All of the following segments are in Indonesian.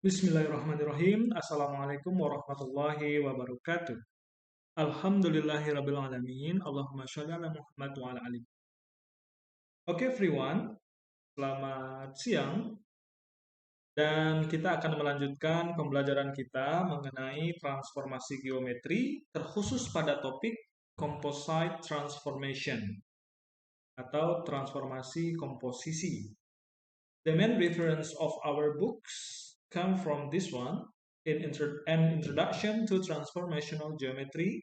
Bismillahirrahmanirrahim. Assalamualaikum warahmatullahi wabarakatuh. Alhamdulillahirabbil alamin. Allahumma shalli ala Muhammad wa ala ali. Oke everyone, selamat siang dan kita akan melanjutkan pembelajaran kita mengenai transformasi geometri terkhusus pada topik composite transformation atau transformasi komposisi. The main reference of our books come from this one, an introduction to transformational geometry.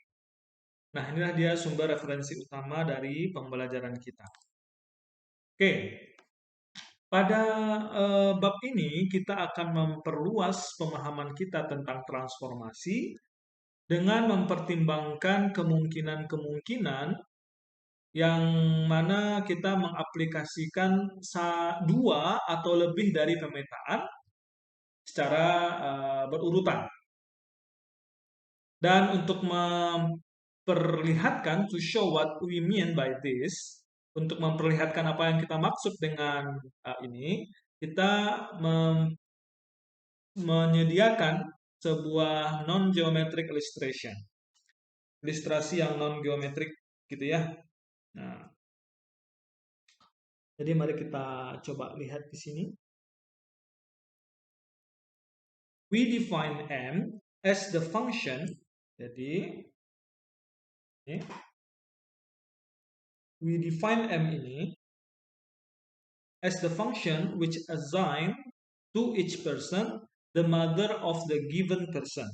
Nah, inilah dia sumber referensi utama dari pembelajaran kita. Oke, pada bab ini kita akan memperluas pemahaman kita tentang transformasi dengan mempertimbangkan kemungkinan-kemungkinan yang mana kita mengaplikasikan dua atau lebih dari pemetaan secara berurutan. Dan untuk memperlihatkan, to show what we mean by this, untuk memperlihatkan apa yang kita maksud dengan ini, kita menyediakan sebuah non-geometric illustration. Ilustrasi yang non-geometrik gitu ya. Nah, jadi mari kita coba lihat di sini. We define M as the function. Jadi, we define M ini as the function which assign to each person the mother of the given person.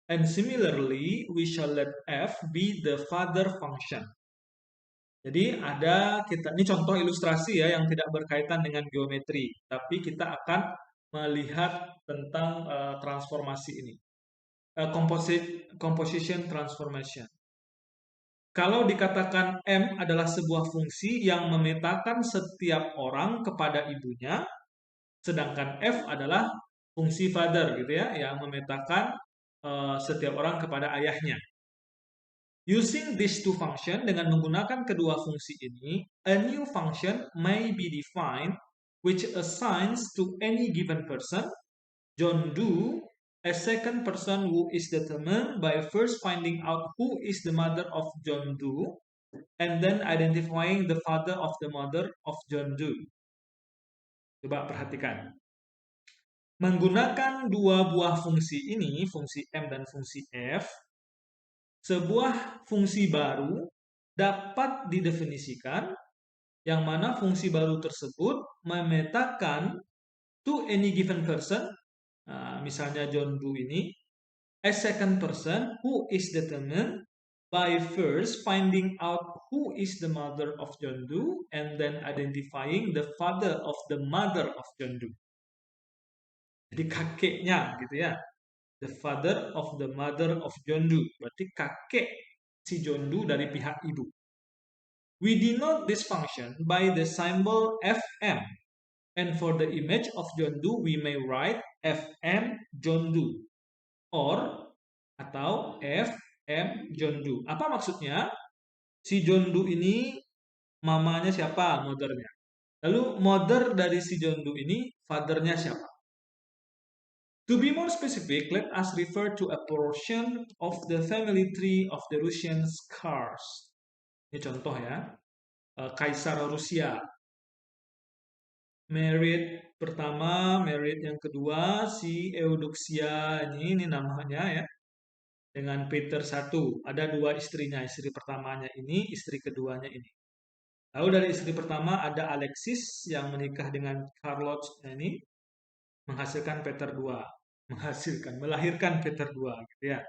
And similarly, we shall let F be the father function. Jadi ini contoh ilustrasi ya yang tidak berkaitan dengan geometri, tapi kita akan melihat tentang transformasi ini. Composition transformation. Kalau dikatakan M adalah sebuah fungsi yang memetakan setiap orang kepada ibunya, sedangkan F adalah fungsi father gitu ya, yang memetakan setiap orang kepada ayahnya. Using these two function, dengan menggunakan kedua fungsi ini, a new function may be defined which assigns to any given person, John Doe, a second person who is determined by first finding out who is the mother of John Doe, and then identifying the father of the mother of John Doe. Coba perhatikan. Menggunakan dua buah fungsi ini, fungsi M dan fungsi F, sebuah fungsi baru dapat didefinisikan yang mana fungsi baru tersebut memetakan to any given person, misalnya John Doe ini, a second person who is determined by first finding out who is the mother of John Doe and then identifying the father of the mother of John Doe. Jadi kakeknya gitu ya. The father of the mother of John Doe. Berarti kakek si John Doe dari pihak ibu. We denote this function by the symbol Fm. And for the image of John Doe, we may write Fm John Doe. Atau Fm John Doe. Apa maksudnya? Si John Doe ini mamanya siapa? Mothernya. Lalu mother dari si John Doe ini fathernya siapa? To be more specific, let us refer to a portion of the family tree of the Russian Tsars. Ini contoh ya, Kaisar Rusia. Married pertama, married yang kedua, si Eudoxia ini namanya ya, dengan Peter I. Ada dua istrinya, istri pertamanya ini, istri keduanya ini. Lalu dari istri pertama ada Alexis yang menikah dengan Charlotte ini, menghasilkan Peter II. Melahirkan Peter II gitu ya.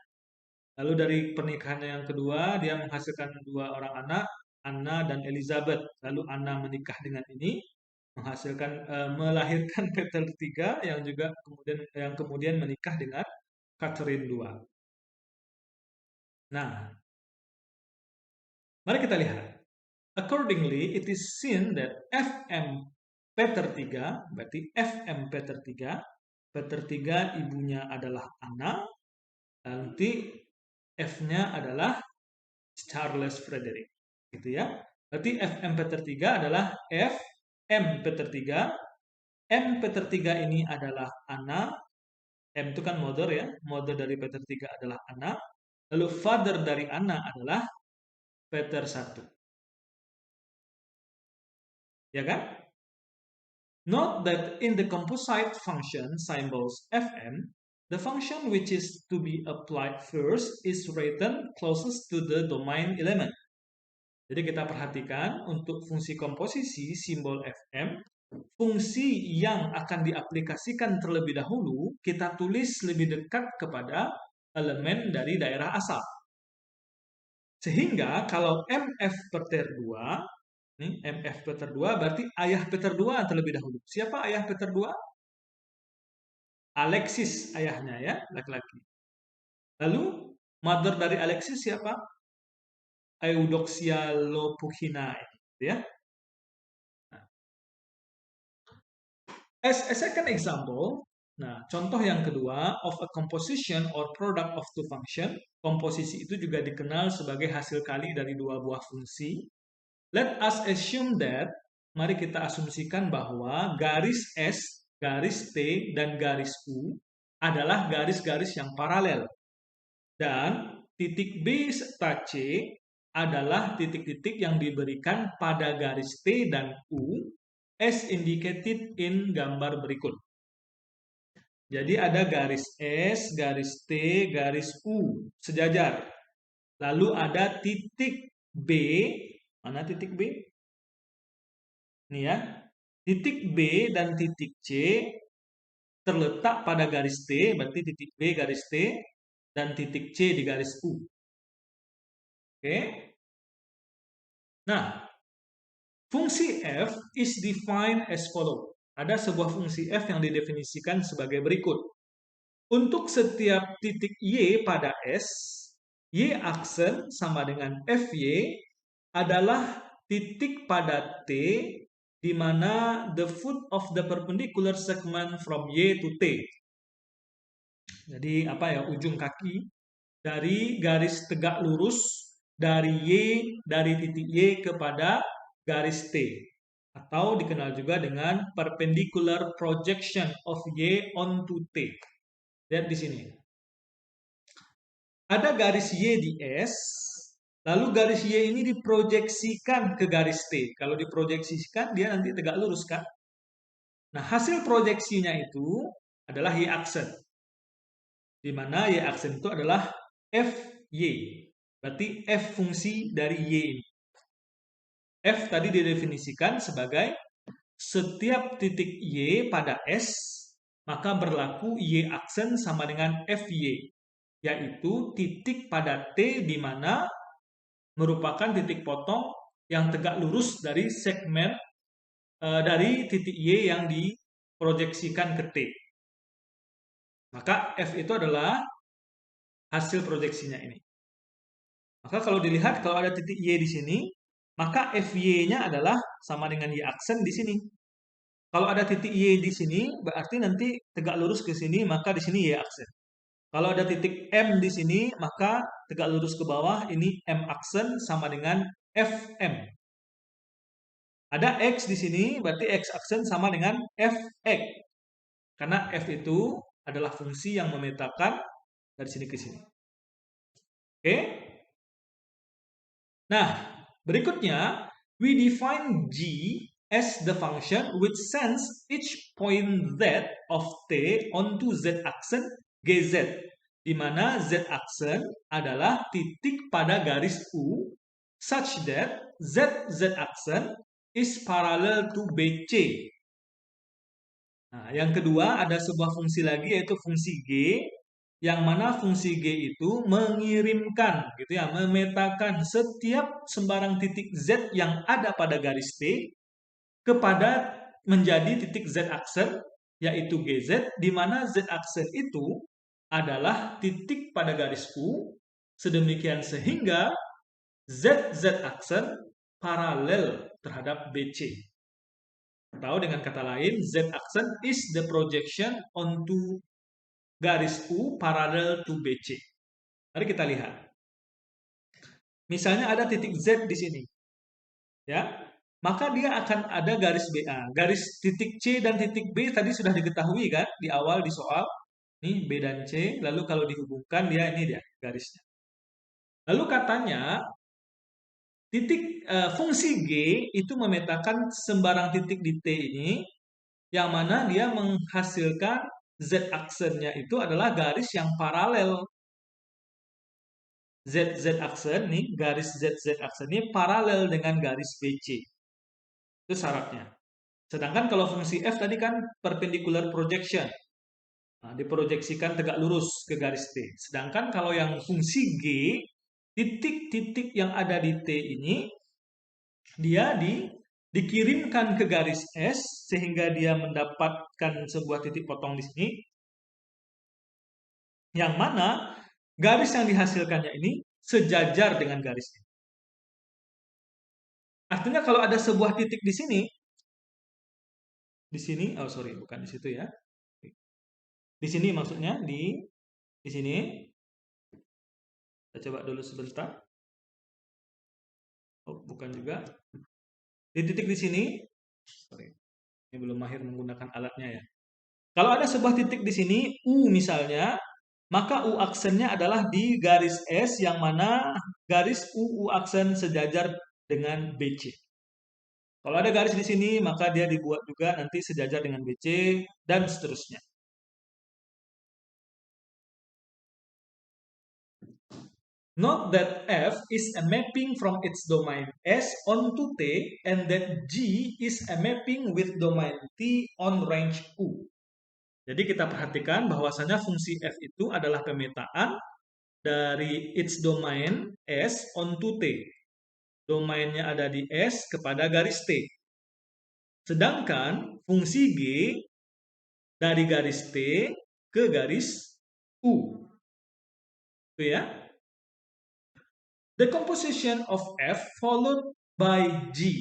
Lalu dari pernikahan yang kedua dia menghasilkan dua orang anak, Anna dan Elizabeth. Lalu Anna menikah dengan ini, melahirkan Peter III yang kemudian menikah dengan Catherine II. Nah, mari kita lihat. Accordingly, it is seen that Fm Peter III, berarti Fm Peter III, Peter III ibunya adalah Anna, nanti F-nya adalah Charles Frederick, gitu ya. Berarti Fm Peter III adalah Fm Peter III, M Peter III ini adalah Anna, M itu kan mother ya. Mother dari Peter 3 adalah anak. Lalu father dari anak adalah Peter 1. Ya kan? Note that in the composite function symbols Fm, the function which is to be applied first is written closest to the domain element. Jadi kita perhatikan untuk fungsi komposisi simbol Fm, fungsi yang akan diaplikasikan terlebih dahulu kita tulis lebih dekat kepada elemen dari daerah asal. Sehingga kalau MF Peter 2, ini MF Peter 2 berarti ayah Peter 2 terlebih dahulu. Siapa ayah Peter 2? Alexis ayahnya ya, laki-laki. Lalu mother dari Alexis siapa? Eudoxia Lopukinae, ya. As a second example, nah contoh yang kedua of a composition or product of two function, komposisi itu juga dikenal sebagai hasil kali dari dua buah fungsi. Let us assume that, mari kita asumsikan bahwa garis S, garis T, dan garis U adalah garis-garis yang paralel. Dan titik B serta C adalah titik-titik yang diberikan pada garis T dan U as indicated in gambar berikut. Jadi ada garis S, garis T, garis U sejajar. Lalu ada titik B, mana titik B? Nih ya, titik B dan titik C terletak pada garis T, berarti titik B garis T, dan titik C di garis U. Oke. Nah, fungsi f is defined as follow. Ada sebuah fungsi f yang didefinisikan sebagai berikut. Untuk setiap titik y pada S, y aksen sama dengan fy adalah titik pada T di mana the foot of the perpendicular segment from y to T. Jadi apa ya, ujung kaki dari garis tegak lurus dari titik Y kepada garis T, atau dikenal juga dengan perpendicular projection of Y onto T. Lihat di sini. Ada garis Y di S, lalu garis Y ini diproyeksikan ke garis T. Kalau diproyeksikan, dia nanti tegak lurus kan? Nah, hasil proyeksinya itu adalah Y aksen. Di mana Y aksen itu adalah Fy. Berarti F fungsi dari Y ini. F tadi didefinisikan sebagai setiap titik Y pada S, maka berlaku Y aksen sama dengan Fy, yaitu titik pada T di mana merupakan titik potong yang tegak lurus dari segmen dari titik Y yang diproyeksikan ke T. Maka F itu adalah hasil proyeksinya ini. Maka kalau dilihat, kalau ada titik Y di sini, maka Fy-nya adalah sama dengan Y aksen di sini. Kalau ada titik Y di sini, berarti nanti tegak lurus ke sini, maka di sini Y aksen. Kalau ada titik M di sini, maka tegak lurus ke bawah, ini M aksen sama dengan Fm. Ada X di sini, berarti X aksen sama dengan Fx. Karena F itu adalah fungsi yang memetakan dari sini ke sini. Oke? Nah, berikutnya, we define G as the function which sends each point Z of T onto Z aksen GZ, di mana Z aksen adalah titik pada garis U, such that Z aksen is parallel to BC. Nah, yang kedua ada sebuah fungsi lagi yaitu fungsi G, yang mana fungsi G itu mengirimkan, gitu ya, memetakan setiap sembarang titik Z yang ada pada garis T kepada menjadi titik Z aksen, yaitu GZ, di mana Z aksen itu adalah titik pada garis U, sedemikian sehingga Z aksen paralel terhadap BC. Atau dengan kata lain, Z aksen is the projection onto garis U paralel to BC. Mari kita lihat. Misalnya ada titik Z di sini. Ya. Maka dia akan ada garis BA. Garis titik C dan titik B tadi sudah diketahui kan di awal di soal. Ini B dan C, lalu kalau dihubungkan ini dia garisnya. Lalu katanya fungsi G itu memetakan sembarang titik di T ini yang mana dia menghasilkan Z aksennya itu adalah garis yang paralel. ZZ aksen nih, garis ZZ aksen ini paralel dengan garis BC. Itu syaratnya. Sedangkan kalau fungsi F tadi kan perpendicular projection. Nah, diproyeksikan tegak lurus ke garis T. Sedangkan kalau yang fungsi G, titik-titik yang ada di T ini, dia dikirimkan ke garis S, sehingga dia mendapatkan sebuah titik potong di sini, yang mana garis yang dihasilkannya ini sejajar dengan garis ini. Artinya kalau ada sebuah titik di sini, oh sorry, bukan di situ ya. Di sini maksudnya, di sini. Kita coba dulu sebentar. Oh, bukan juga. Di titik di sini, sorry, ini belum mahir menggunakan alatnya ya. Kalau ada sebuah titik di sini, U misalnya, maka U aksennya adalah di garis S yang mana garis U aksen sejajar dengan BC. Kalau ada garis di sini, maka dia dibuat juga nanti sejajar dengan BC dan seterusnya. Note that F is a mapping from its domain S onto T and that G is a mapping with domain T on range U. Jadi kita perhatikan bahwasanya fungsi F itu adalah pemetaan dari its domain S onto T. Domainnya ada di S kepada garis T. Sedangkan fungsi G dari garis T ke garis U. Itu ya. The composition of F followed by G.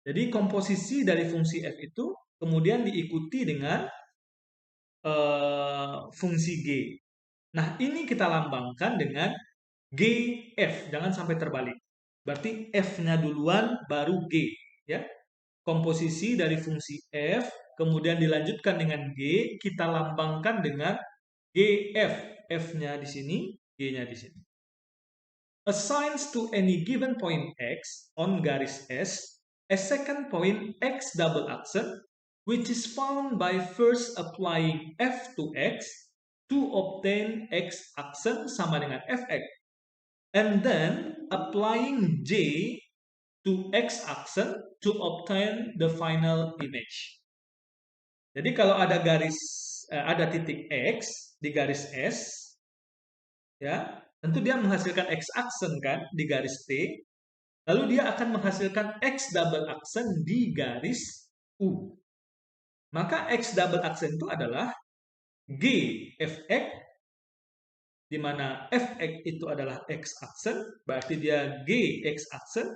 Jadi komposisi dari fungsi F itu kemudian diikuti dengan fungsi G. Nah, ini kita lambangkan dengan GF, jangan sampai terbalik. Berarti F-nya duluan baru G, ya. Komposisi dari fungsi F kemudian dilanjutkan dengan G, kita lambangkan dengan GF. F-nya di sini, G-nya di sini. Assigns to any given point X on garis S a second point X double accent, which is found by first applying F to X to obtain X accent sama dengan Fx, and then applying J to X accent to obtain the final image. Jadi kalau ada ada titik X di garis S, ya, tentu dia menghasilkan X aksen kan di garis T, lalu dia akan menghasilkan X double aksen di garis U. Maka X double aksen itu adalah G Fx, di mana Fx itu adalah X aksen, berarti dia G X aksen,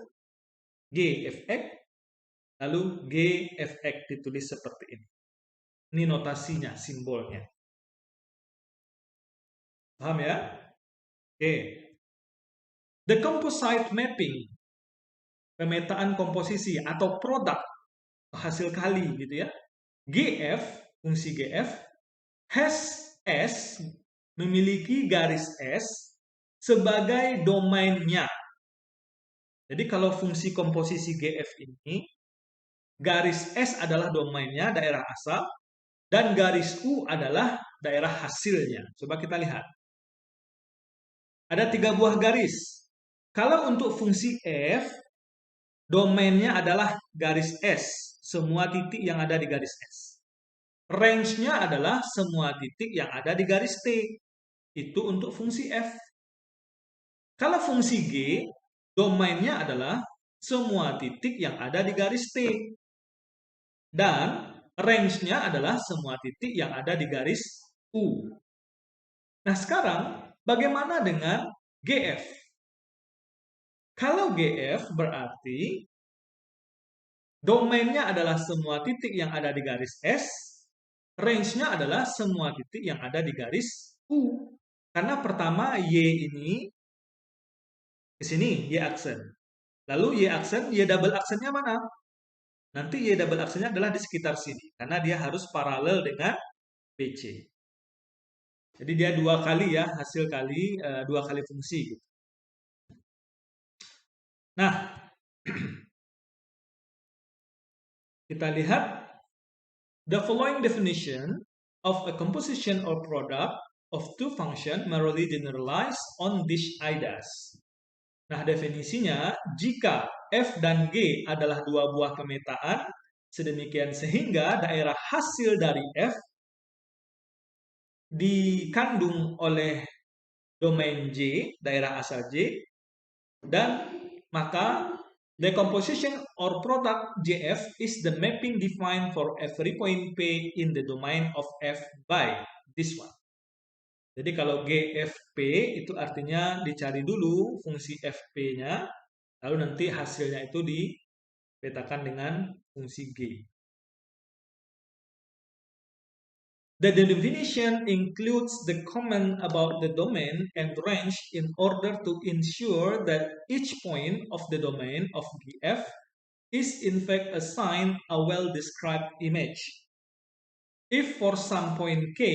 G Fx, lalu G Fx ditulis seperti ini. Ini notasinya, simbolnya. Paham ya? Oke. The composite mapping, pemetaan komposisi atau produk hasil kali gitu ya. GF, fungsi GF has S, memiliki garis S sebagai domainnya. Jadi kalau fungsi komposisi GF ini, garis S adalah domainnya, daerah asal, dan garis U adalah daerah hasilnya. Coba kita lihat. Ada 3 buah garis. Kalau untuk fungsi F, domainnya adalah garis S, semua titik yang ada di garis S. Range-nya adalah semua titik yang ada di garis T. Itu untuk fungsi F. Kalau fungsi G, domainnya adalah semua titik yang ada di garis T. Dan range-nya adalah semua titik yang ada di garis U. Nah sekarang, bagaimana dengan GF? Kalau GF berarti domainnya adalah semua titik yang ada di garis S, range-nya adalah semua titik yang ada di garis U. Karena pertama Y ini ke sini, Y aksen. Lalu Y aksen, Y double aksennya mana? Nanti Y double aksennya adalah di sekitar sini. Karena dia harus paralel dengan BC. Jadi dia dua kali ya, hasil kali dua kali fungsi gitu. Nah, kita lihat the following definition of a composition or product of two function merely generalized on these ideas. Nah, definisinya, jika F dan G adalah dua buah pemetaan, sedemikian sehingga daerah hasil dari F dikandung oleh domain J, daerah asal J, dan maka the composition or product JF is the mapping defined for every point P in the domain of F by this one. Jadi kalau GFP itu artinya dicari dulu fungsi FP-nya, lalu nanti hasilnya itu dipetakan dengan fungsi G. The definition includes the comment about the domain and range in order to ensure that each point of the domain of GF is in fact assigned a well-described image. If for some point K,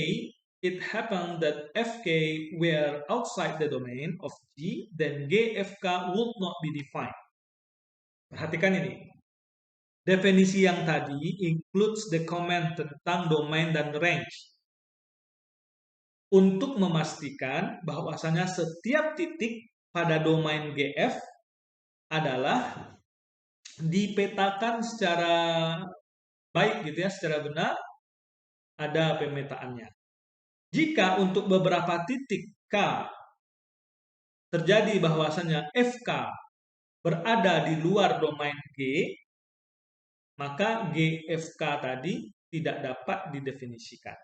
it happened that Fk were outside the domain of G, then GFK would not be defined. Perhatikan ini. Definisi yang tadi includes the comment tentang domain dan range. Untuk memastikan bahwasanya setiap titik pada domain GF adalah dipetakan secara baik gitu ya, secara benar ada pemetaannya. Jika untuk beberapa titik K terjadi bahwasanya FK berada di luar domain G, maka GFK tadi tidak dapat didefinisikan.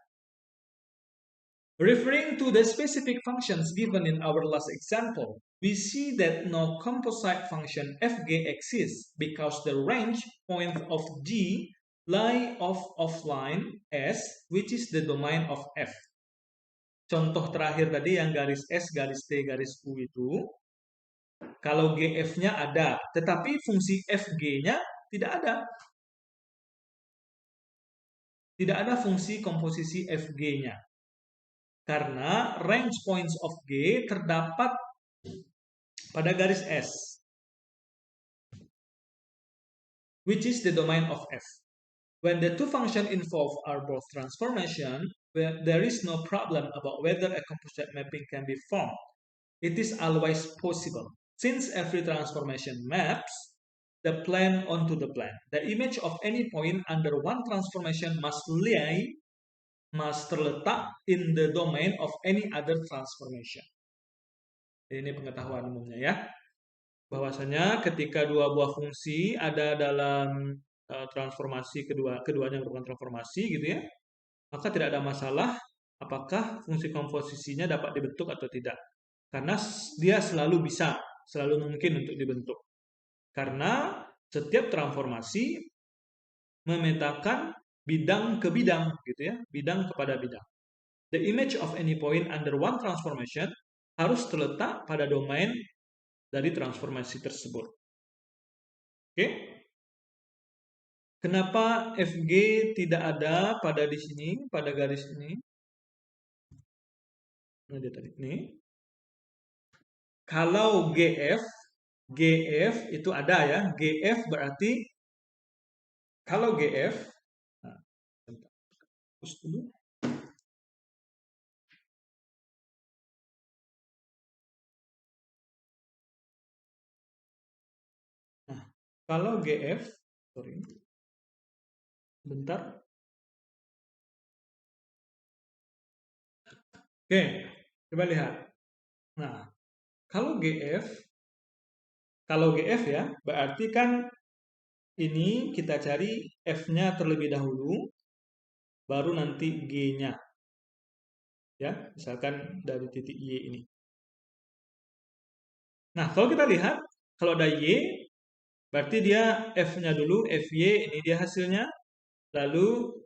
Referring to the specific functions given in our last example, we see that no composite function Fg exists because the range point of G lie offline S, which is the domain of F. Contoh terakhir tadi yang garis S, garis T, garis U itu, kalau GF-nya ada, tetapi fungsi FG-nya tidak ada. Tidak ada fungsi komposisi FG-nya. Karena range points of G terdapat pada garis S, which is the domain of F. When the two functions involved are both transformation, there is no problem about whether a composite mapping can be formed. It is always possible. Since every transformation maps the plane onto the plane, the image of any point under one transformation must terletak in the domain of any other transformation. Ini pengetahuan umumnya ya. Bahwasanya ketika dua buah fungsi ada dalam transformasi keduanya merupakan transformasi gitu ya, maka tidak ada masalah apakah fungsi komposisinya dapat dibentuk atau tidak. Karena dia selalu bisa, selalu mungkin untuk dibentuk. Karena setiap transformasi memetakan bidang ke bidang gitu ya, bidang kepada bidang. The image of any point under one transformation harus terletak pada domain dari transformasi tersebut. Oke? Kenapa Fg tidak ada pada di sini, pada garis ini? Nah, dia tadi ini. Kalau GF itu ada ya. GF berarti kalau GF, nah, hapus dulu. Nah, kalau GF, sorry, bentar. Oke, coba lihat. Nah, kalau GF ya, berarti kan ini kita cari F-nya terlebih dahulu, baru nanti G-nya. Ya, misalkan dari titik Y ini. Nah, kalau kita lihat, kalau ada Y, berarti dia F-nya dulu, FY ini dia hasilnya, lalu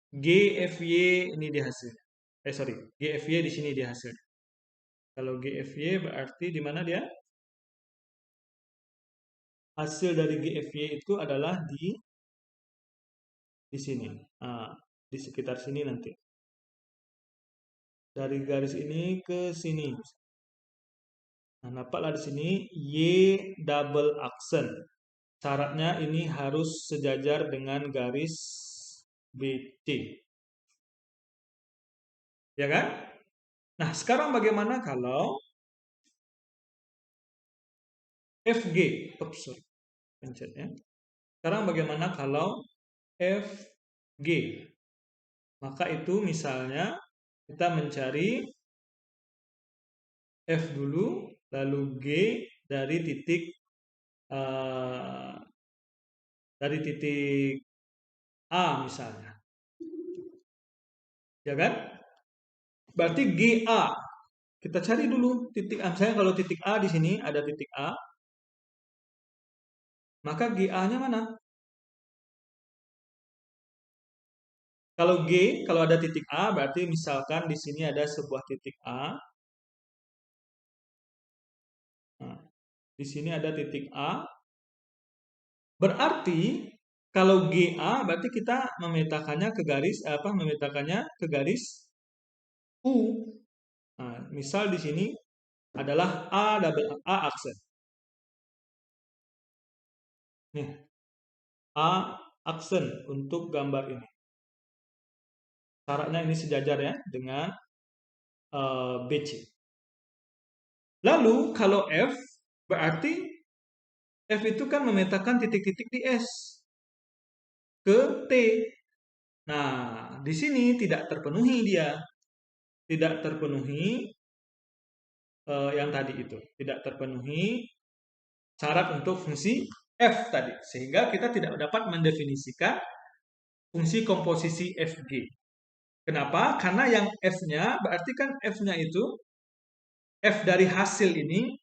GFY ini dia hasilnya. Sorry, GFY di sini dia hasilnya. Kalau GFY berarti di mana dia? Hasil dari GFY itu adalah di sini. Nah, di sekitar sini nanti. Dari garis ini ke sini. Nah, nampaklah di sini Y double aksen. Syaratnya ini harus sejajar dengan garis BC. Ya kan? Nah, sekarang bagaimana kalau FG? Oops, sorry. Pencet ya. Sekarang bagaimana kalau FG? Maka itu misalnya kita mencari F dulu, lalu G dari titik eh, A misalnya. Ya kan? Berarti GA. Kita cari dulu titik A. Misalnya kalau titik A di sini ada titik A, maka GA-nya mana? Kalau G, kalau ada titik A, berarti misalkan di sini ada sebuah titik A. Nah, di sini ada titik A. Berarti kalau GA berarti kita memetakannya ke garis memetakannya ke garis U. Nah, misal di sini adalah A double A aksen. Nih, A aksen untuk gambar ini. Syaratnya ini sejajar ya dengan BC. Lalu kalau F berarti F itu kan memetakan titik-titik di S ke T. Nah, di sini tidak terpenuhi dia. Tidak terpenuhi yang tadi itu. Tidak terpenuhi syarat untuk fungsi F tadi. Sehingga kita tidak dapat mendefinisikan fungsi komposisi FG. Kenapa? Karena yang F-nya, berarti kan F-nya itu, F dari hasil ini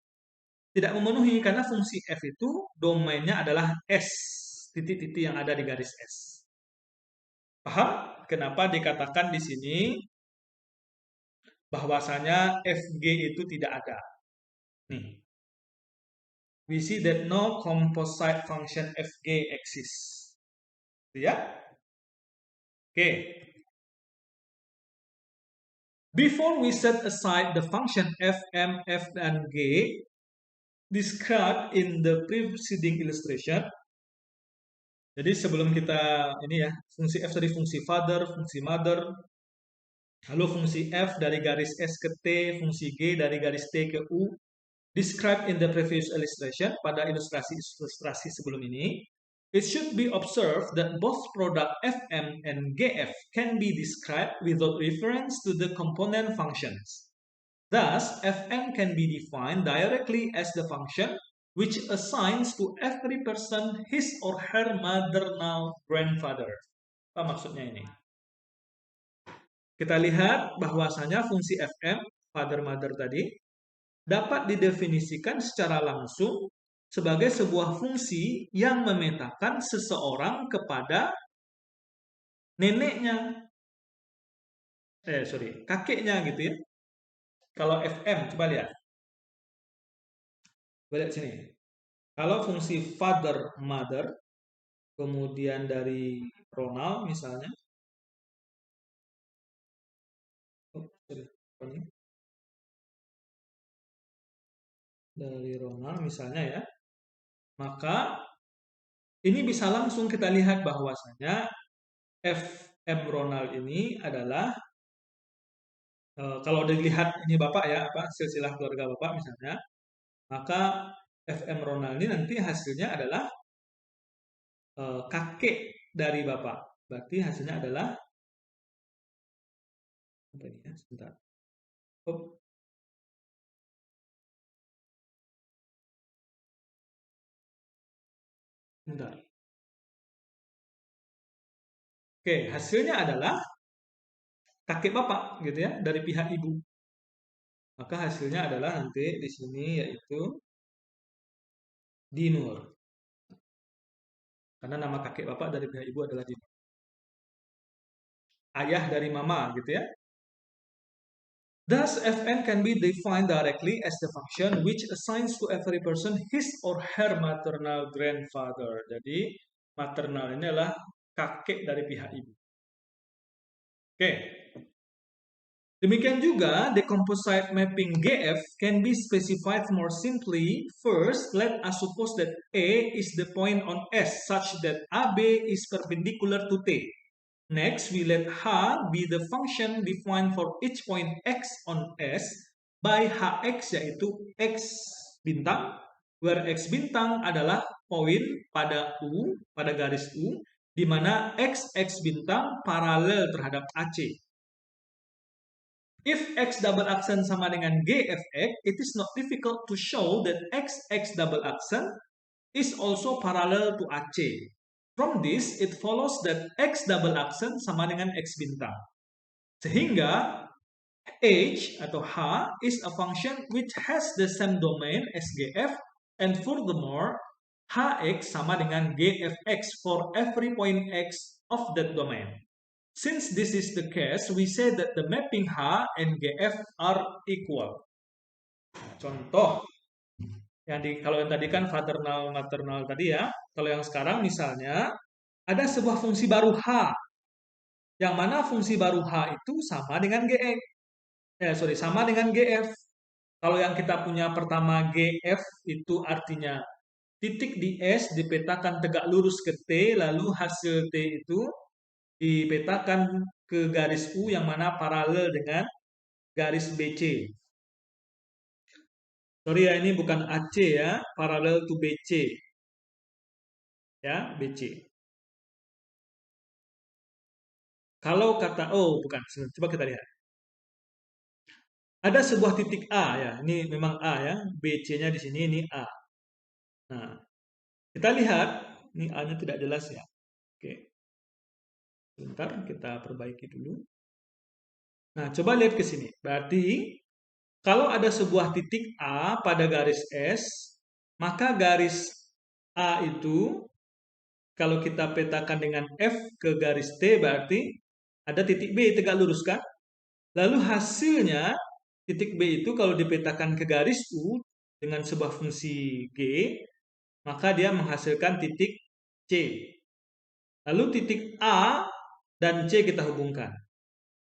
tidak memenuhi. Karena fungsi F itu domainnya adalah S. Titik-titik yang ada di garis S. Paham? Kenapa dikatakan di sini bahwasanya FG itu tidak ada. Nih, we see that no composite function Fg exists. Ya? Oke. Before we set aside the function f, m, f, dan g described in the preceding illustration. Jadi sebelum kita ini ya, fungsi f tadi fungsi father, fungsi mother, lalu fungsi f dari garis S ke T, fungsi g dari garis T ke U, described in the previous illustration, pada ilustrasi sebelum ini, it should be observed that both product Fm and Gf can be described without reference to the component functions. Thus, Fn can be defined directly as the function which assigns to every person his or her maternal grandfather. Apa maksudnya ini? Kita lihat bahwasanya fungsi Fm, father-mother tadi, dapat didefinisikan secara langsung sebagai sebuah fungsi yang memetakan seseorang kepada neneknya. Kakeknya gitu ya. Kalau FM, coba lihat. Coba lihat sini. Kalau fungsi father, mother, kemudian dari Ronald misalnya. Dari Ronald misalnya ya. Maka ini bisa langsung kita lihat bahwasanya FM Ronald ini adalah kalau dilihat ini Bapak ya, silsilah keluarga Bapak misalnya, maka FM Ronald ini nanti hasilnya adalah kakek dari Bapak. Berarti hasilnya adalah apa ini ya? Sebentar. Oh. Sebentar. Oke, hasilnya adalah kakek Bapak gitu ya, dari pihak ibu. Maka hasilnya adalah nanti di sini yaitu Dinur. Karena nama kakek Bapak dari pihak ibu adalah Dinur. Ayah dari mama gitu ya. Thus, Fn can be defined directly as the function which assigns to every person his or her maternal grandfather. Jadi, maternal ini adalah kakek dari pihak ibu. Oke. Demikian juga, the composite mapping GF can be specified more simply. First, let us suppose that A is the point on S such that AB is perpendicular to T. Next, we let H be the function defined for each point X on S by Hx, yaitu X bintang, where X bintang adalah poin pada U, pada garis U, di mana X bintang paralel terhadap AC. If X double accent sama dengan GFX, it is not difficult to show that XX double accent is also parallel to AC. From this, it follows that X double accent sama dengan X bintang. Sehingga H atau H is a function which has the same domain as GF, and furthermore, Hx sama dengan GFX for every point X of that domain. Since this is the case, we say that the mapping H and GF are equal. Contoh, kalau yang tadi kan fraternal maternal tadi ya. Kalau yang sekarang misalnya ada sebuah fungsi baru H, yang mana fungsi baru H itu sama dengan GF. Sama dengan GF. Kalau yang kita punya pertama GF itu artinya titik di S dipetakan tegak lurus ke T, lalu hasil T itu dipetakan ke garis U yang mana paralel dengan garis BC. Sorry ya, ini bukan AC ya, paralel to BC. Ya, BC. Kalau kata, bukan, coba kita lihat. Ada sebuah titik A ya, ini memang A ya, BC-nya di sini, ini A. Nah, kita lihat, ini A-nya tidak jelas ya. Oke. Sebentar, kita perbaiki dulu. Nah, coba lihat ke sini. Berarti, kalau ada sebuah titik A pada garis S, maka garis A itu, kalau kita petakan dengan F ke garis T, berarti ada titik B tegak lurus kan? Lalu hasilnya, titik B itu kalau dipetakan ke garis U dengan sebuah fungsi G, maka dia menghasilkan titik C. Lalu titik A dan C kita hubungkan.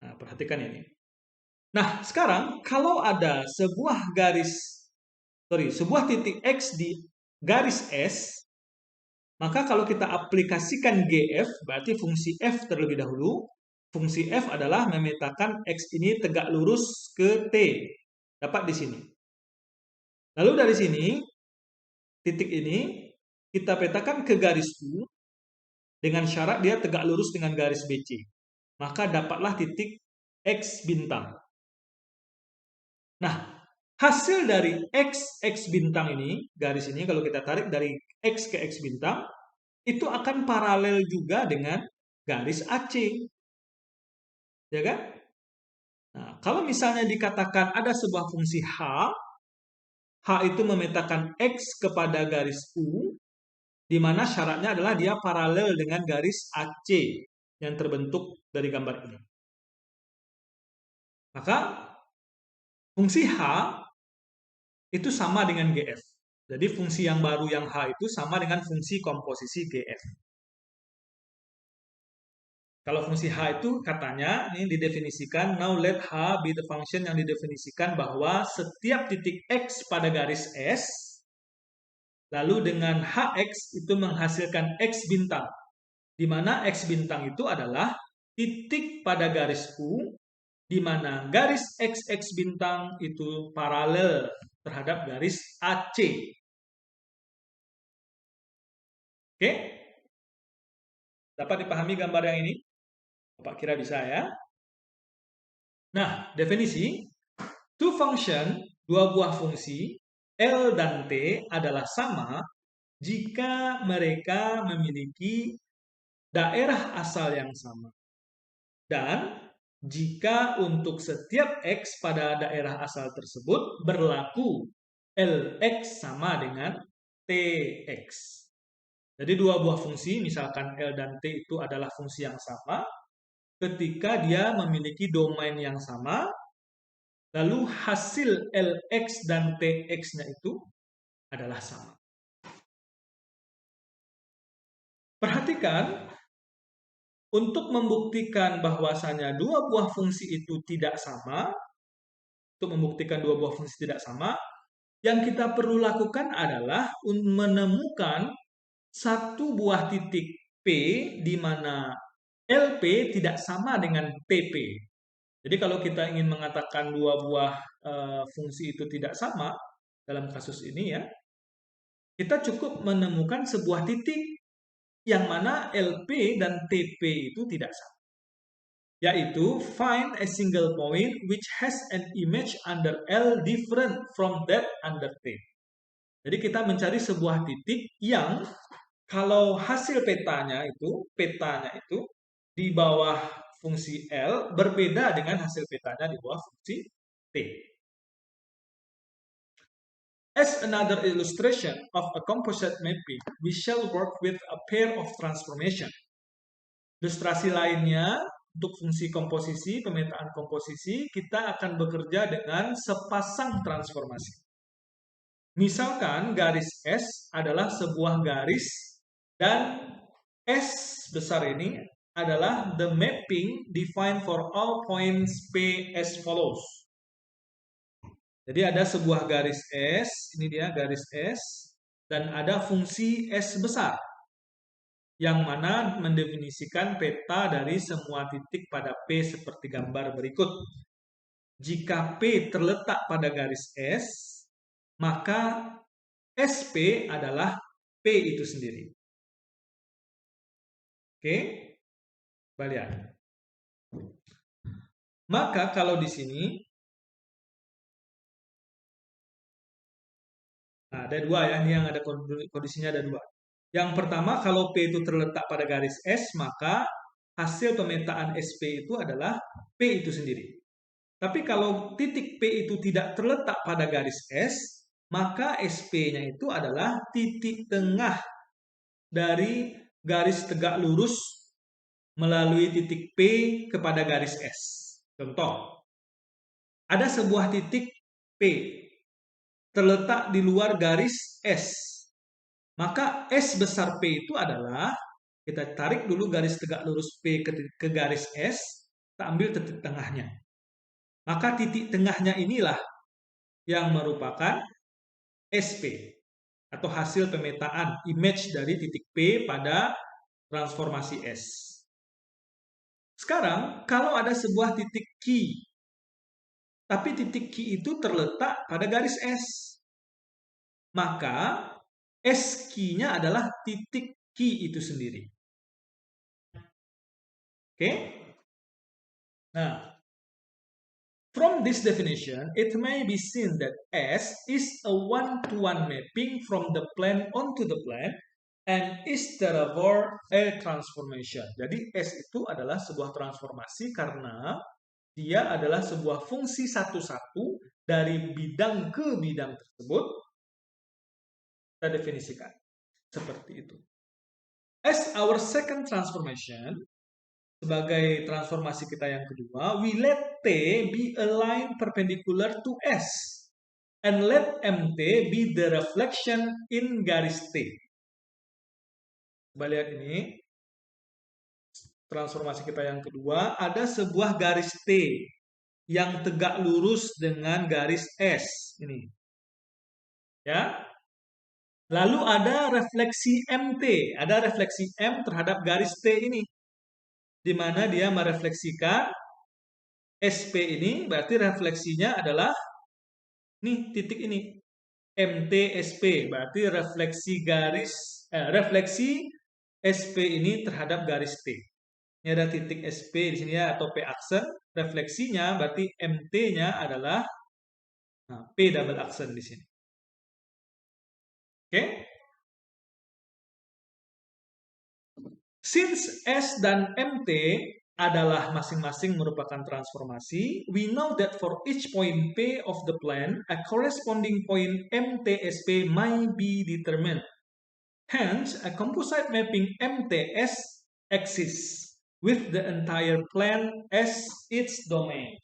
Nah, perhatikan ini. Nah, sekarang kalau ada sebuah titik X di garis S, maka kalau kita aplikasikan GF, berarti fungsi F terlebih dahulu. Fungsi F adalah memetakan X ini tegak lurus ke T. Dapat di sini. Lalu dari sini, titik ini kita petakan ke garis U dengan syarat dia tegak lurus dengan garis BC. Maka dapatlah titik X bintang. Nah, hasil dari X bintang ini, garis ini kalau kita tarik dari X ke X bintang, itu akan paralel juga dengan garis AC. Ya kan? Nah, kalau misalnya dikatakan ada sebuah fungsi H itu memetakan X kepada garis U, di mana syaratnya adalah dia paralel dengan garis AC yang terbentuk dari gambar ini. Maka fungsi H itu sama dengan GF. Jadi fungsi yang baru yang H itu sama dengan fungsi komposisi GF. Kalau fungsi H itu katanya ini didefinisikan, now let H be the function yang didefinisikan bahwa setiap titik X pada garis S, lalu dengan Hx itu menghasilkan X bintang. Di mana X bintang itu adalah titik pada garis U, di mana garis XX bintang itu paralel terhadap garis AC. Oke? Dapat dipahami gambar yang ini? Bapak kira bisa ya? Nah, definisi. Two function, dua buah fungsi, L dan T adalah sama jika mereka memiliki daerah asal yang sama. Dan jika untuk setiap X pada daerah asal tersebut berlaku Lx sama dengan Tx. Jadi dua buah fungsi, misalkan L dan T itu adalah fungsi yang sama, ketika dia memiliki domain yang sama, lalu hasil Lx dan Tx-nya itu adalah sama. Perhatikan, Untuk membuktikan bahwasanya dua buah fungsi itu tidak sama, yang kita perlu lakukan adalah menemukan satu buah titik P di mana LP tidak sama dengan TP. Jadi kalau kita ingin mengatakan dua buah fungsi itu tidak sama, dalam kasus ini ya, kita cukup menemukan sebuah titik yang mana LP dan TP itu tidak sama. Yaitu, find a single point which has an image under L different from that under T. Jadi kita mencari sebuah titik yang kalau hasil petanya itu di bawah fungsi L berbeda dengan hasil petanya di bawah fungsi T. As another illustration of a composite mapping, we shall work with a pair of transformation. Ilustrasi lainnya untuk fungsi komposisi, pemetaan komposisi, kita akan bekerja dengan sepasang transformasi. Misalkan garis S adalah sebuah garis dan S besar ini adalah the mapping defined for all points P as follows. Jadi ada sebuah garis S, ini dia garis S, dan ada fungsi S besar yang mana mendefinisikan peta dari semua titik pada P seperti gambar berikut. Jika P terletak pada garis S, maka SP adalah P itu sendiri. Oke, coba lihat. Maka kalau di sini ada dua ya, ini yang ada kondisinya ada dua. Yang pertama, kalau P itu terletak pada garis S, maka hasil pemetaan SP itu adalah P itu sendiri. Tapi kalau titik P itu tidak terletak pada garis S, maka SP-nya itu adalah titik tengah dari garis tegak lurus melalui titik P kepada garis S. Contoh, ada sebuah titik P terletak di luar garis S. Maka S besar P itu adalah, kita tarik dulu garis tegak lurus P ke garis S, kita ambil titik tengahnya. Maka titik tengahnya inilah yang merupakan SP, atau hasil pemetaan image dari titik P pada transformasi S. Sekarang, kalau ada sebuah titik Q, tapi titik Q itu terletak pada garis S, maka SQ-nya adalah titik Q itu sendiri. Oke? Nah, from this definition, it may be seen that S is a one-to-one mapping from the plane onto the plane and is therefore a transformation. Jadi S itu adalah sebuah transformasi karena dia adalah sebuah fungsi satu-satu dari bidang ke bidang tersebut. Kita definisikan seperti itu. As our second transformation, sebagai transformasi kita yang kedua, we let T be a line perpendicular to S and let MT be the reflection in garis T. Coba lihat ini. Transformasi kita yang kedua, ada sebuah garis T yang tegak lurus dengan garis S ini. Ya. Lalu ada refleksi MT, ada refleksi M terhadap garis T ini, di mana dia merefleksikan SP ini, berarti refleksinya adalah nih titik ini, MT SP, berarti refleksi SP ini terhadap garis T. Ini ada titik SP di sini ya, atau P aksen, refleksinya berarti MT-nya adalah P double aksen di sini. Oke? Since S dan MT adalah masing-masing merupakan transformasi, we know that for each point P of the plane, a corresponding point MTSP might be determined. Hence, a composite mapping MTS exists with the entire plane as its domain.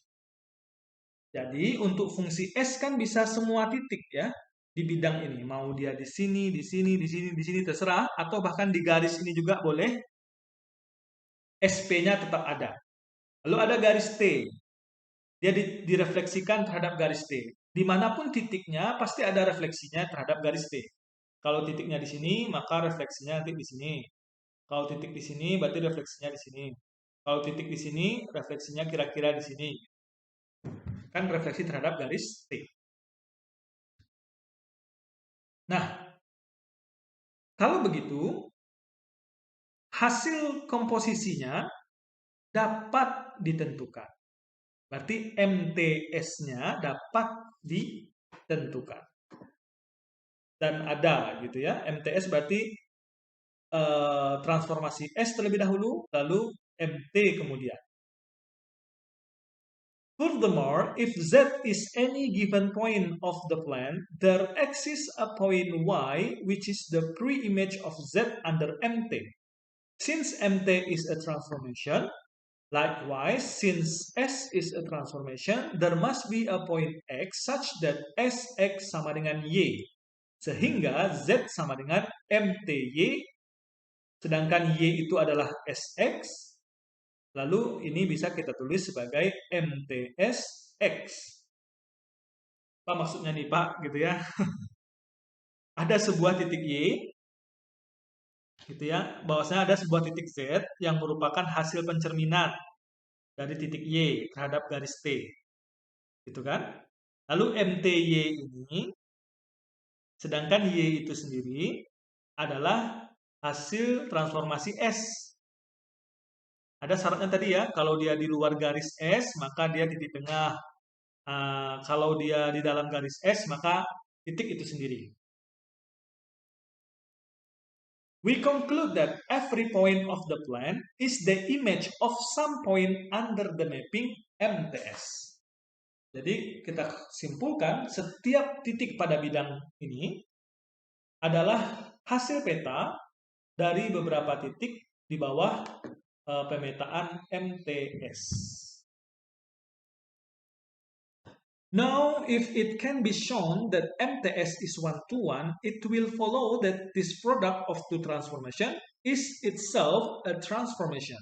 Jadi, untuk fungsi S kan bisa semua titik ya di bidang ini. Mau dia di sini, di sini, di sini, di sini, terserah. Atau bahkan di garis ini juga boleh. SP-nya tetap ada. Lalu ada garis T, dia direfleksikan terhadap garis T. Dimanapun titiknya, pasti ada refleksinya terhadap garis T. Kalau titiknya di sini, maka refleksinya nanti di sini. Kalau titik di sini, berarti refleksinya di sini. Kalau titik di sini, refleksinya kira-kira di sini. Kan refleksi terhadap garis T. Nah, kalau begitu, hasil komposisinya dapat ditentukan. Berarti MTS-nya dapat ditentukan. Dan ada gitu ya. MTS berarti transformasi S terlebih dahulu, lalu MT kemudian. Furthermore, if Z is any given point of the plan, there exists a point Y which is the pre-image of Z under MT. Since MT is a transformation, likewise, since S is a transformation, there must be a point X such that SX sama dengan Y. Sehingga Z sama dengan MTY, sedangkan Y itu adalah SX, lalu ini bisa kita tulis sebagai MTSX. Apa maksudnya nih Pak? Gitu ya. Ada sebuah titik Y, gitu ya, bahwasanya ada sebuah titik Z yang merupakan hasil pencerminan dari titik Y terhadap garis T. Gitu kan? Lalu MTY ini, sedangkan Y itu sendiri adalah hasil transformasi S. Ada syaratnya tadi ya, kalau dia di luar garis S, maka dia titik tengah. Kalau dia di dalam garis S, maka titik itu sendiri. We conclude that every point of the plan is the image of some point under the mapping MTS. Jadi kita simpulkan setiap titik pada bidang ini adalah hasil peta dari beberapa titik di bawah pemetaan MTS. Now, if it can be shown that MTS is one-to-one, it will follow that this product of two transformation is itself a transformation.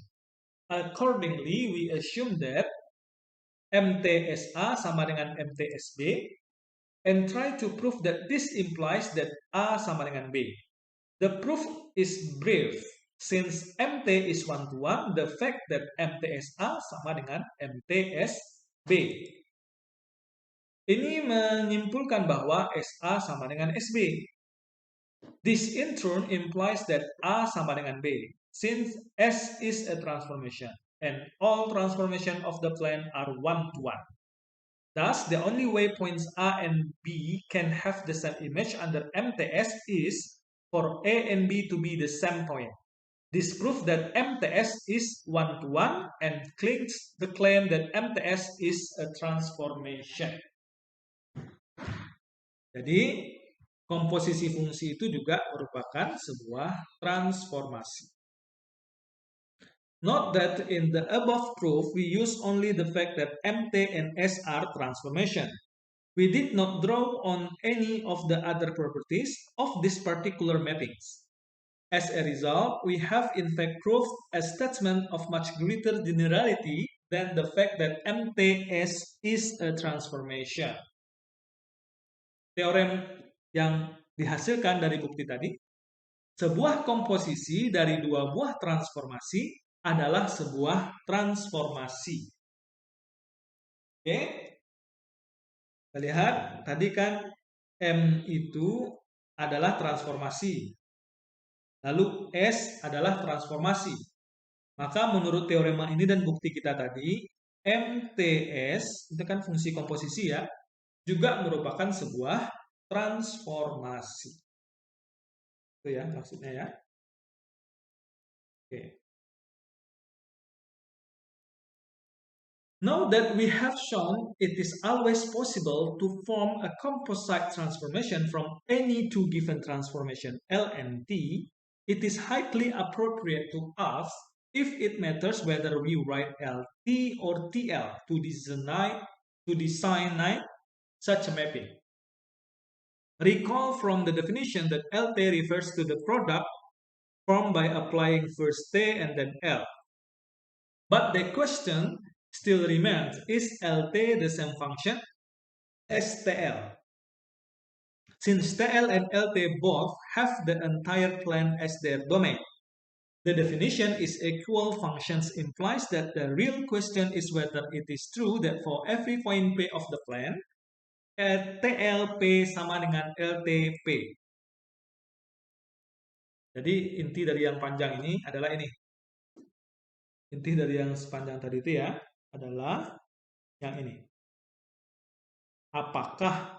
Accordingly, we assume that MTSA sama dengan MTSB and try to prove that this implies that A sama dengan B. The proof is brief. Since MT is one-to-one, the fact that MTSA sama dengan MTSB. Ini menyimpulkan bahwa SA sama dengan SB. This in turn implies that A sama dengan B, since S is a transformation, and all transformation of the plan are one-to-one. Thus, the only way points A and B can have the same image under MTS is for A and B to be the same point. This proves that MTS is one-to-one and clinches the claim that MTS is a transformation. Jadi, komposisi fungsi itu juga merupakan sebuah transformasi. Note that in the above proof, we use only the fact that MT and S are transformation. We did not draw on any of the other properties of these particular mappings. As a result, we have in fact proved a statement of much greater generality than the fact that MTS is a transformation. Teorem yang dihasilkan dari bukti tadi, sebuah komposisi dari dua buah transformasi adalah sebuah transformasi. Oke? Kita lihat, tadi kan M itu adalah transformasi. Lalu S adalah transformasi. Maka menurut teorema ini dan bukti kita tadi, MTS, itu kan fungsi komposisi ya, juga merupakan sebuah transformasi. Itu ya maksudnya ya. Oke. Now that we have shown it is always possible to form a composite transformation from any two given transformation L and T, it is highly appropriate to ask if it matters whether we write LT or TL to design such a mapping. Recall from the definition that LT refers to the product formed by applying first T and then L. But the question still remains, is LT the same function as TL? Since TL and LT both have the entire plane as their domain, the definition is equal functions implies that the real question is whether it is true that for every point P of the plane, TLP sama dengan LTP. Jadi inti dari yang panjang ini adalah ini. Inti dari yang sepanjang tadi itu ya adalah yang ini. Apakah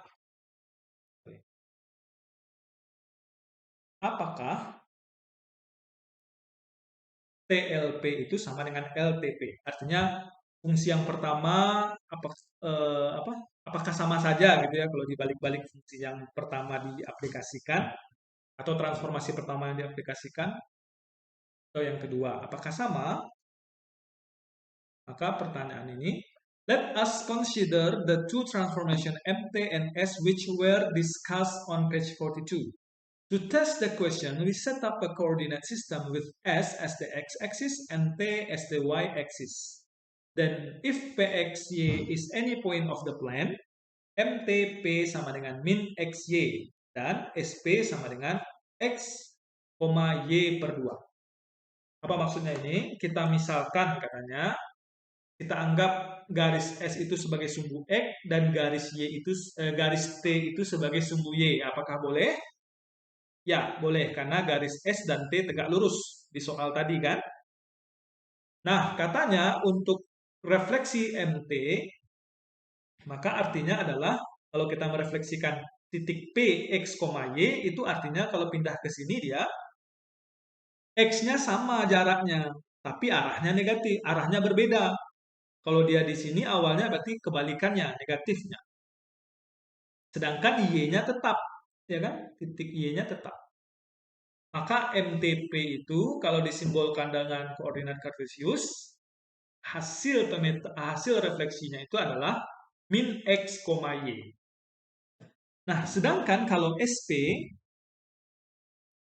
TLP itu sama dengan LTP? Artinya fungsi yang pertama apakah sama saja gitu ya kalau dibalik-balik fungsi yang pertama diaplikasikan atau transformasi pertama yang diaplikasikan atau yang kedua apakah sama? Maka pertanyaan ini, let us consider the two transformation MT and S which were discussed on page 42. To test the question, we set up a coordinate system with S as the x-axis and T as the y-axis. Then, if PXY is any point of the plane, MTP sama dengan min XY dan SP sama dengan X, Y per 2. Apa maksudnya ini? Kita misalkan katanya, kita anggap garis S itu sebagai sumbu X dan garis T itu sebagai sumbu Y. Apakah boleh? Ya, boleh karena garis S dan T tegak lurus di soal tadi kan. Nah, katanya untuk refleksi MT maka artinya adalah kalau kita merefleksikan titik P X, Y itu artinya kalau pindah ke sini dia X-nya sama jaraknya, tapi arahnya negatif, arahnya berbeda. Kalau dia di sini awalnya berarti kebalikannya, negatifnya. Sedangkan Y-nya tetap, ya kan? Titik Y-nya tetap. Maka MTP itu kalau disimbolkan dengan koordinat kartesius, hasil refleksinya itu adalah min X, Y. Nah, sedangkan kalau SP,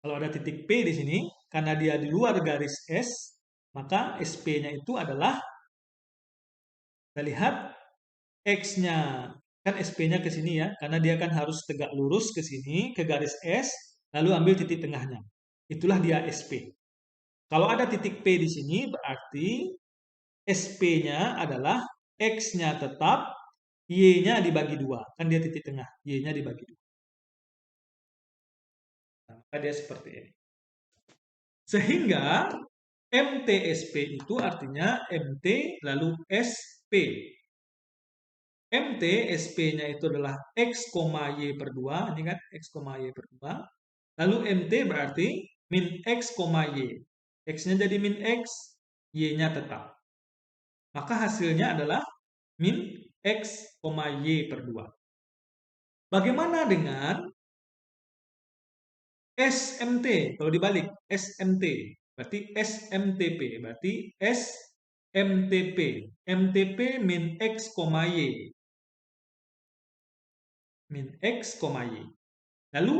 kalau ada titik P di sini, karena dia di luar garis S, maka SP-nya itu adalah, kita lihat X-nya, kan SP-nya ke sini ya, karena dia kan harus tegak lurus ke sini, ke garis S, lalu ambil titik tengahnya. Itulah dia SP. Kalau ada titik P di sini, berarti SP-nya adalah X-nya tetap, Y-nya dibagi 2. Kan dia titik tengah, Y-nya dibagi 2. Nah, maka dia seperti ini. Sehingga MTSP itu artinya MT lalu SP. MT, SP-nya itu adalah X, Y per 2. Ini kan X, Y per 2. Lalu MT berarti min X, Y. X-nya jadi min X, Y-nya tetap. Maka hasilnya adalah min X, Y per 2. Bagaimana dengan SMT? Kalau dibalik, SMT. Berarti SMTP. Berarti SMTP. MTP min X, Y. Min X, Y. Lalu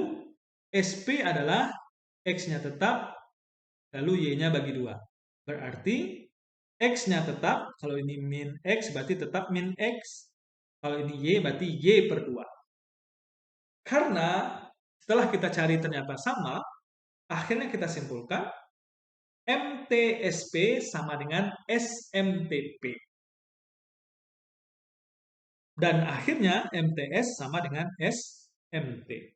SP adalah X-nya tetap, lalu Y-nya bagi 2. Berarti X-nya tetap, kalau ini min X berarti tetap min X. Kalau ini Y berarti Y per 2. Karena setelah kita cari ternyata sama, akhirnya kita simpulkan MTSP sama dengan SMTP. Dan akhirnya MTS sama dengan SMT.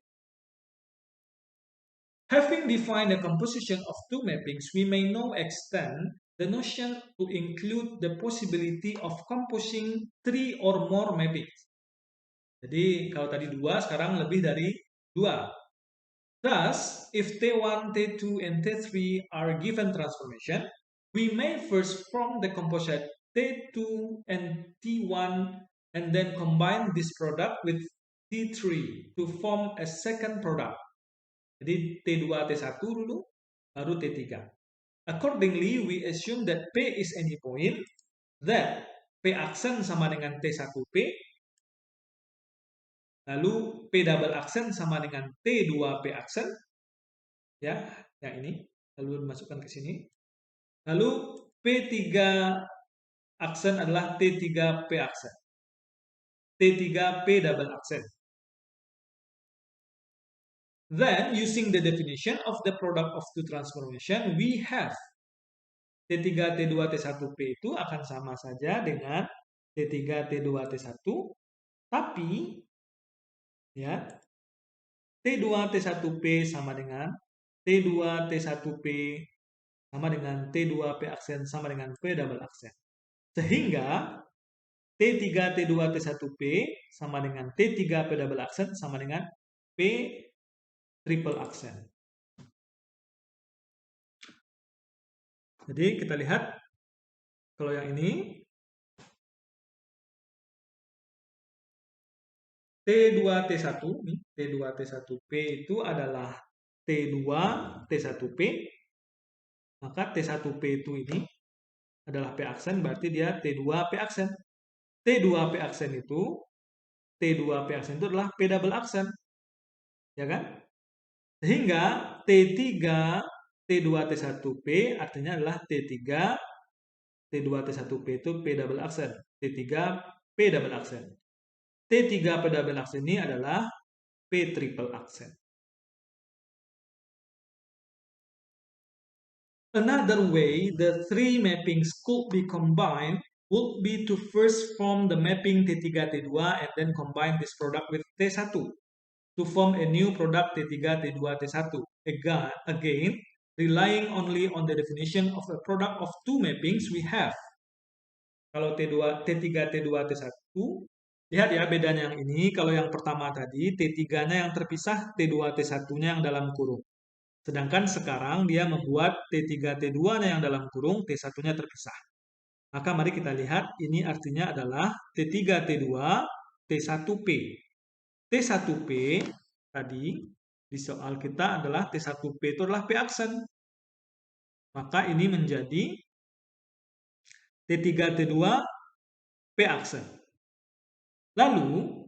Having defined the composition of two mappings, we may now extend the notion to include the possibility of composing 3 or more mappings. Jadi kalau tadi 2, sekarang lebih dari 2. Thus, if T1, T2, and T3 are given transformation, we may first form the composite T2 and T1 and then combine this product with T3 to form a second product. Jadi T2, T1 dulu, baru T3. Accordingly, we assume that P is any point, that P aksen sama dengan T1P, lalu P double aksen sama dengan T2P aksen, ya, yang ini, lalu dimasukkan ke sini. Lalu P3 aksen adalah T3P aksen. T3P double aksen. Then, using the definition of the product of two transformation, we have T3, T2, T1P itu akan sama saja dengan T3, T2, T1, tapi ya T2, T1P sama dengan T2, T1P sama dengan T2P aksen sama dengan P double aksen. Sehingga T3, T2, T1P sama dengan T3P double aksen sama dengan P triple aksen. Jadi kita lihat kalau yang ini T2, T1 nih, T2, T1P itu adalah T2, T1P. Maka T1P itu ini adalah P aksen, berarti dia T2P aksen. T2P aksen itu adalah P double aksen. Ya kan? Sehingga T3, T2, T1P artinya adalah T3, T2, T1P itu P double aksen. T3, P double aksen. T3 P double aksen ini adalah P triple aksen. Another way the three mappings could be combined would be to first form the mapping T3, T2 and then combine this product with T1 to form a new product T3, T2, T1. Again, relying only on the definition of a product of two mappings we have. Kalau T2, T3, T2, T1, lihat ya bedanya yang ini. Kalau yang pertama tadi, T3-nya yang terpisah, T2, T1-nya yang dalam kurung. Sedangkan sekarang dia membuat T3, T2-nya yang dalam kurung, T1-nya terpisah. Maka mari kita lihat, ini artinya adalah T3, T2, T1P. T1P tadi di soal kita adalah T1P itu adalah P aksen. Maka ini menjadi T3, T2, P aksen. Lalu,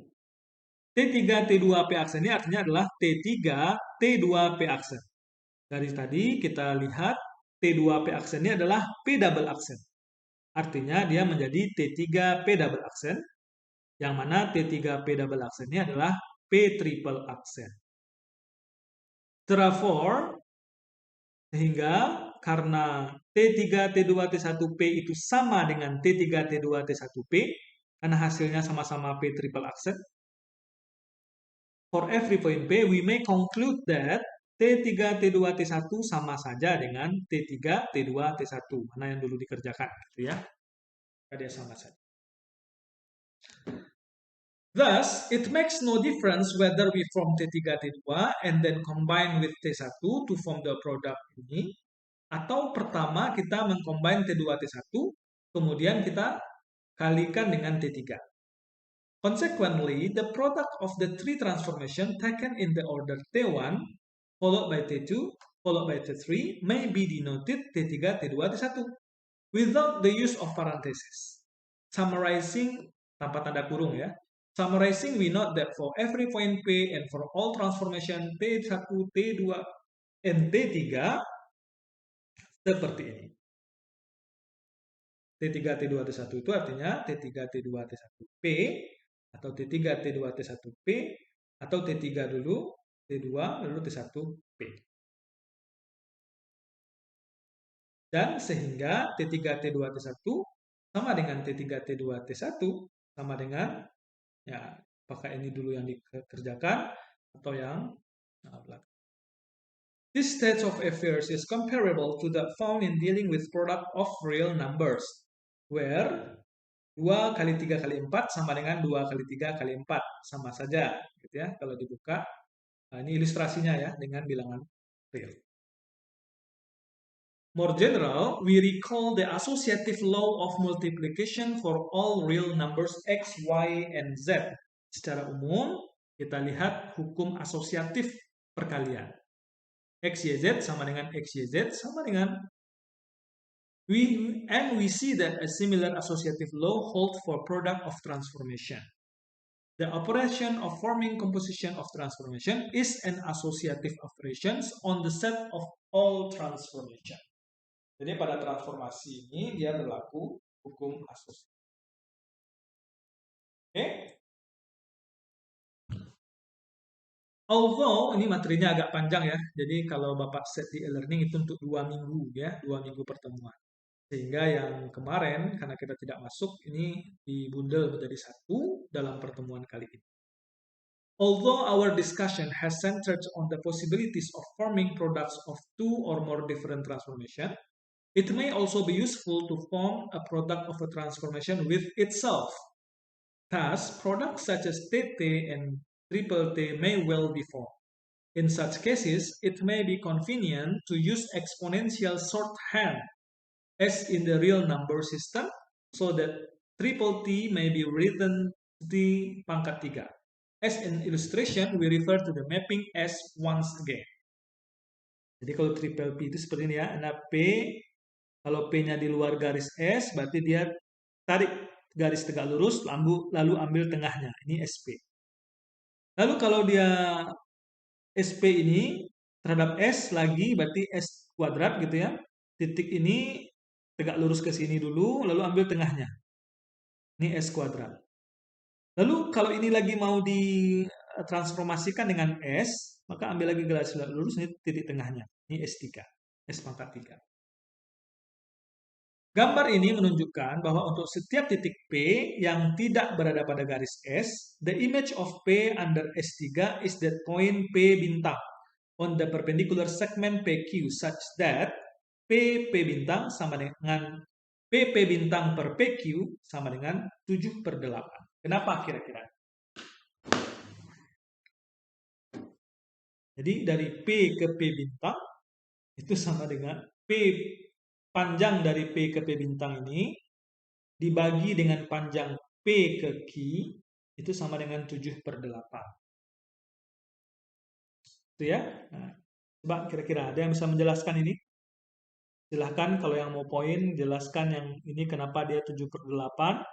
T3, T2, P aksen ini artinya adalah T3, T2, P aksen. Dari tadi kita lihat T2, P aksen ini adalah P double aksen. Artinya dia menjadi T3, P double aksen. Yang mana T3, P double aksen ini adalah P triple aksen. Therefore, sehingga karena T3, T2, T1P itu sama dengan T3, T2, T1P, karena hasilnya sama-sama P triple aksen, for every point P, we may conclude that T3, T2, T1 sama saja dengan T3, T2, T1. Mana yang dulu dikerjakan, gitu ya. Dia sama saja. Thus, it makes no difference whether we form T3, T2 and then combine with T1 to form the product ini, atau pertama kita mengcombine T2, T1, kemudian kita kalikan dengan T3. Consequently, the product of the three transformation taken in the order T1 followed by T2 followed by T3 may be denoted T3, T2, T1 without the use of parenthesis. Summarizing tanpa tanda kurung ya. Summarizing, we note that for every point P and for all transformation T1, T2, and T3 seperti ini. T3, T2, T1 itu artinya T3, T2, T1P atau T3, T2, T1P atau T3 dulu, T2 lalu T1P. Dan sehingga T3, T2, T1 sama dengan T3, T2, T1 sama dengan ya, apakah ini dulu yang dikerjakan atau yang belakang. This state of affairs is comparable to that found in dealing with product of real numbers, where 2 kali 3 kali 4 sama dengan 2 kali 3 kali 4. Sama saja, gitu ya, kalau dibuka. Nah, ini ilustrasinya ya, dengan bilangan real. More general, we recall the associative law of multiplication for all real numbers x, y, and z. Secara umum, kita lihat hukum asosiatif perkalian. X, Y, Z sama dengan X, Y, Z sama dengan we see that a similar associative law holds for product of transformation. The operation of forming composition of transformation is an associative operations on the set of all transformation. Jadi pada transformasi ini dia berlaku hukum asosiasi. Oke? Although ini materinya agak panjang ya, jadi kalau Bapak set di e-learning itu untuk 2 minggu ya, 2 minggu pertemuan. Sehingga yang kemarin, karena kita tidak masuk, ini dibundel menjadi satu dalam pertemuan kali ini. Although our discussion has centered on the possibilities of forming products of two or more different transformation, it may also be useful to form a product of a transformation with itself. Thus, products such as TT and triple T may well be formed. In such cases, it may be convenient to use exponential shorthand as in the real number system, so that triple T may be written T pangkat 3. As an illustration, we refer to the mapping S once again. Jadi kalau triple P itu seperti ini ya, nah P, kalau P-nya di luar garis S, berarti dia tarik garis tegak lurus, lalu ambil tengahnya, ini SP. Lalu kalau dia SP ini terhadap S lagi, berarti S kuadrat gitu ya, titik ini tegak lurus ke sini dulu, lalu ambil tengahnya. Ini S kuadrat. Lalu kalau ini lagi mau ditransformasikan dengan S, maka ambil lagi garis lurus, ini titik tengahnya. Ini S3, S pangkat 3. Gambar ini menunjukkan bahwa untuk setiap titik P yang tidak berada pada garis S, the image of P under S3 is that point P bintang on the perpendicular segment PQ such that PP bintang sama dengan PP bintang per PQ sama dengan 7/8. Kenapa kira-kira? Jadi dari P ke P bintang itu sama dengan P panjang dari P ke P bintang ini dibagi dengan panjang P ke Q itu sama dengan 7/8. Itu ya. Nah, coba kira-kira ada yang bisa menjelaskan ini? Silahkan kalau yang mau poin, jelaskan yang ini kenapa dia 7/8.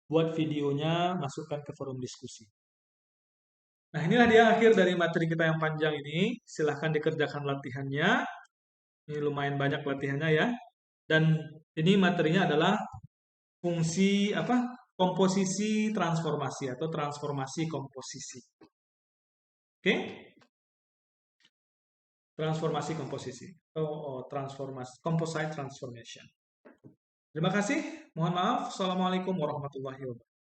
Buat videonya, masukkan ke forum diskusi. Nah, inilah dia akhir dari materi kita yang panjang ini. Silahkan dikerjakan latihannya. Ini lumayan banyak latihannya ya. Dan ini materinya adalah fungsi apa? Komposisi transformasi atau transformasi komposisi. Oke? Transformasi komposisi. Transformasi composite transformation. Terima kasih. Mohon maaf. Assalamualaikum warahmatullahi wabarakatuh.